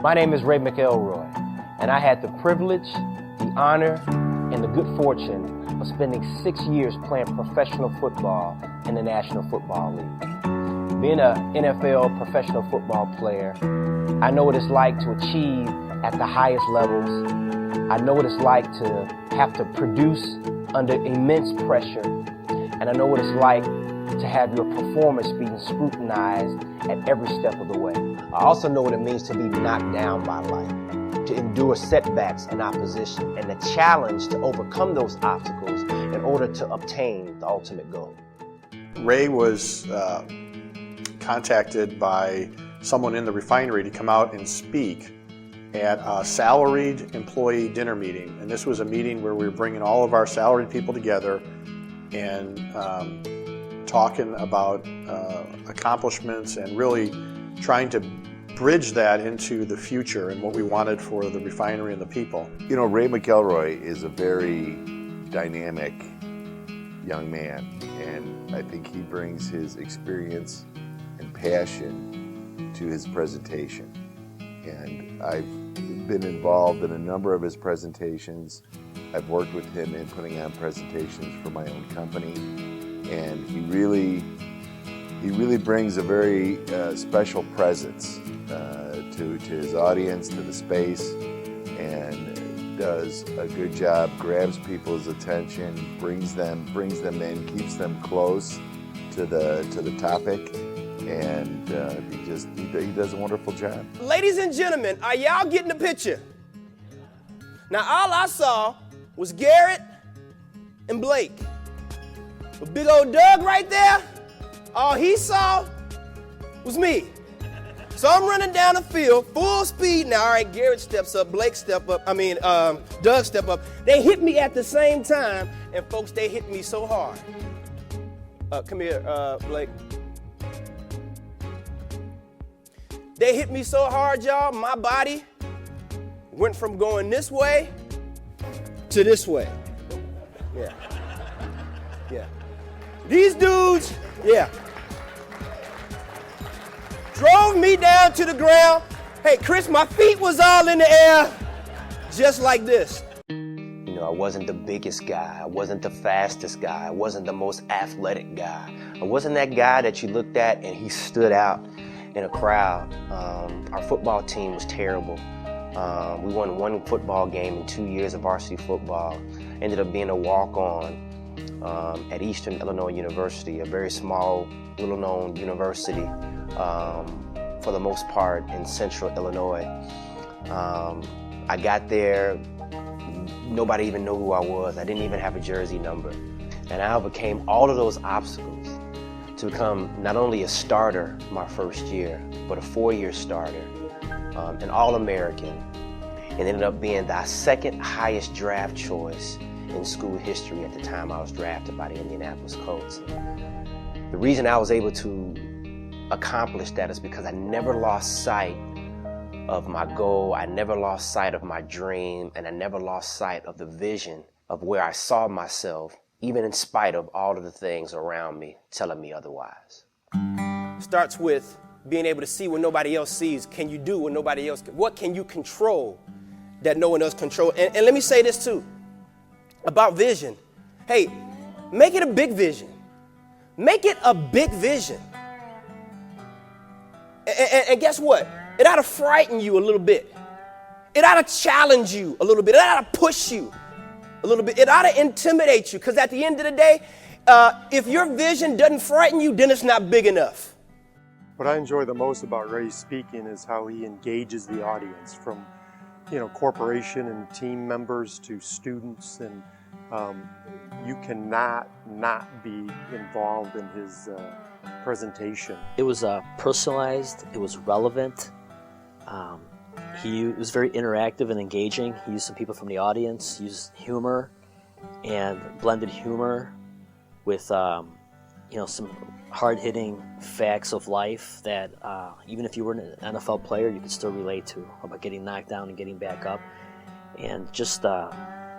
My name is Ray McElroy, and I had the privilege, the honor, and the good fortune of spending 6 years playing professional football in the National Football League. Being an NFL professional football player, I know what it's like to achieve at the highest levels. I know what it's like to have to produce under immense pressure, and I know what it's like to have your performance being scrutinized at every step of the way. I also know what it means to be knocked down by life, to endure setbacks and opposition, and the challenge to overcome those obstacles in order to obtain the ultimate goal. Ray was contacted by someone in the refinery to come out and speak at a salaried employee dinner meeting. And this was a meeting where we were bringing all of our salaried people together and talking about accomplishments and really trying to bridge that into the future and what we wanted for the refinery and the people. You know, Ray McElroy is a very dynamic young man, and I think he brings his experience and passion to his presentation. And I've been involved in a number of his presentations. I've worked with him in putting on presentations for my own company, and he really brings a very special presence to his audience, to the space, and does a good job, grabs people's attention, brings them in, keeps them close to the topic, and he does a wonderful job. Ladies and gentlemen, are y'all getting the picture? Now, all I saw was Garrett and Blake. But big old Doug right there, all he saw was me. So I'm running down the field, full speed now. All right, Garrett steps up, Blake step up, Doug step up. They hit me at the same time, and folks, they hit me so hard. Come here, Blake. They hit me so hard, y'all, my body went from going this way to this way. Yeah. Yeah. These dudes, yeah, drove me down to the ground. Hey, Chris, my feet was all in the air, just like this. You know, I wasn't the biggest guy. I wasn't the fastest guy. I wasn't the most athletic guy. I wasn't that guy that you looked at and he stood out in a crowd. Our football team was terrible. We won one football game in 2 years of varsity football. Ended up being a walk-on at Eastern Illinois University, a very small, little-known university, for the most part in central Illinois. I got there, nobody even knew who I was. I didn't even have a jersey number. And I overcame all of those obstacles to become not only a starter my first year, but a 4-year starter, an All-American, and ended up being the second highest draft choice in school history at the time I was drafted by the Indianapolis Colts. The reason I was able to accomplish that is because I never lost sight of my goal, I never lost sight of my dream, and I never lost sight of the vision of where I saw myself, even in spite of all of the things around me telling me otherwise. Starts with being able to see what nobody else sees. Can you do what nobody else can? What can you control that no one else controls? And let me say this too, about vision. Hey, make it a big vision. Make it a big vision. And guess what? It ought to frighten you a little bit. It ought to challenge you a little bit. It ought to push you a little bit. It ought to intimidate you, because at the end of the day, if your vision doesn't frighten you, then it's not big enough. What I enjoy the most about Ray's speaking is how he engages the audience, from corporation and team members to students, and you cannot not be involved in his presentation. It was personalized, it was relevant, he was very interactive and engaging. He used some people from the audience, used humor, and blended humor with some hard-hitting facts of life that even if you were an NFL player, you could still relate to, about getting knocked down and getting back up, and just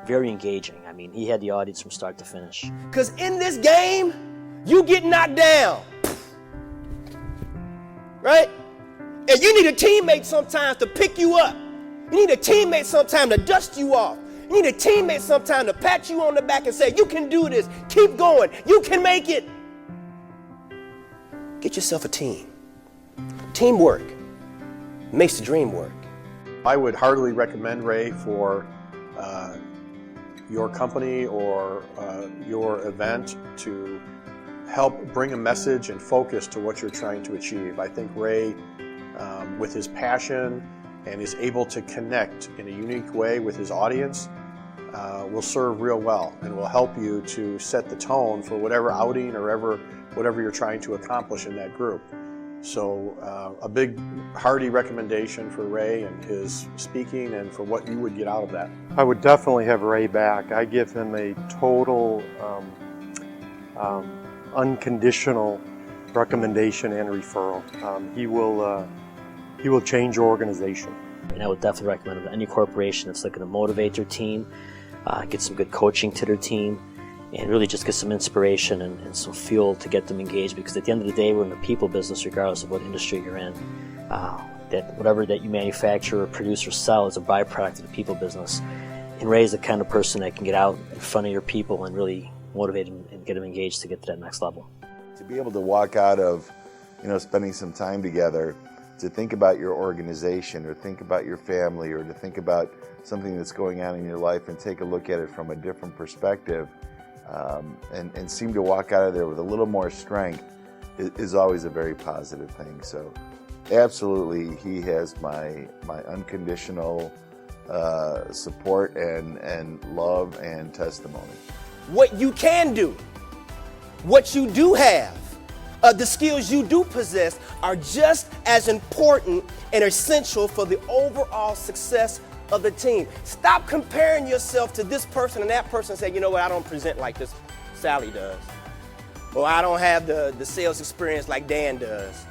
very engaging. I mean, he had the audience from start to finish. Because in this game, you get knocked down, right? And you need a teammate sometimes to pick you up. You need a teammate sometimes to dust you off. You need a teammate sometimes to pat you on the back and say, you can do this. Keep going. You can make it. Get yourself a team. Teamwork makes the dream work. I would heartily recommend Ray for your company or your event to help bring a message and focus to what you're trying to achieve. I think Ray, with his passion and is able to connect in a unique way with his audience, will serve real well and will help you to set the tone for whatever outing or whatever you're trying to accomplish in that group. So a big hearty recommendation for Ray and his speaking and for what you would get out of that. I would definitely have Ray back. I give him a total unconditional recommendation and referral. He will change your organization. And I would definitely recommend it to any corporation that's looking to motivate their team, get some good coaching to their team, and really just get some inspiration and some fuel to get them engaged. Because at the end of the day, we're in the people business, regardless of what industry you're in. That whatever that you manufacture or produce or sell is a byproduct of the people business. And Ray is the kind of person that can get out in front of your people and really motivate them and get them engaged to get to that next level. To be able to walk out of, spending some time together, to think about your organization or think about your family or to think about something that's going on in your life and take a look at it from a different perspective, and seem to walk out of there with a little more strength is always a very positive thing. So absolutely, he has my unconditional support and love and testimony. What you can do, what you do have, the skills you do possess are just as important and essential for the overall success of the team. Stop comparing yourself to this person and that person and say, you know what, I don't present like this Sally does. Or I don't have the sales experience like Dan does.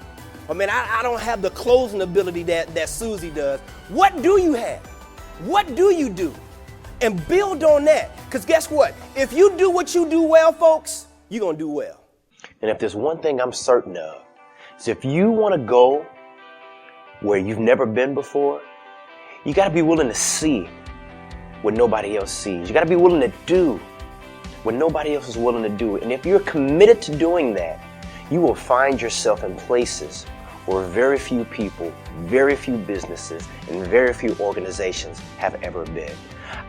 Or man, I don't have the closing ability that Susie does. What do you have? What do you do? And build on that. Because guess what? If you do what you do well, folks, you're going to do well. And if there's one thing I'm certain of, is if you want to go where you've never been before, you got to be willing to see what nobody else sees. You got to be willing to do what nobody else is willing to do. And if you're committed to doing that, you will find yourself in places where very few people, very few businesses, and very few organizations have ever been.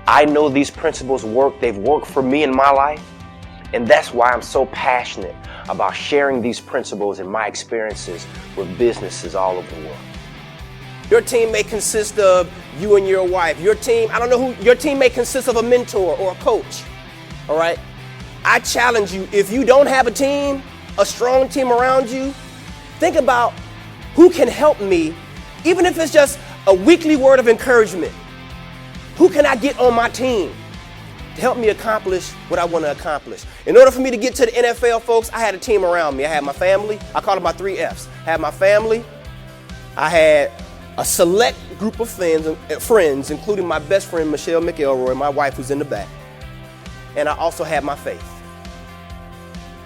I know these principles work. They've worked for me in my life. And that's why I'm so passionate about sharing these principles and my experiences with businesses all over the world. Your team may consist of you and your wife. Your team, I don't know who, your team may consist of a mentor or a coach. All right? I challenge you, if you don't have a team, a strong team around you, think about who can help me, even if it's just a weekly word of encouragement. Who can I get on my team to help me accomplish what I want to accomplish? In order for me to get to the NFL, folks, I had a team around me. I had my family. I call it my 3 Fs. I had my family. I had a select group of friends, including my best friend, Michelle McElroy, my wife who's in the back. And I also had my faith.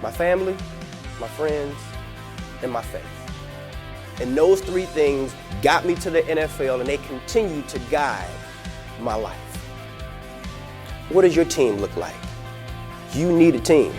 My family, my friends, and my faith. And those 3 things got me to the NFL, and they continue to guide my life. What does your team look like? You need a team.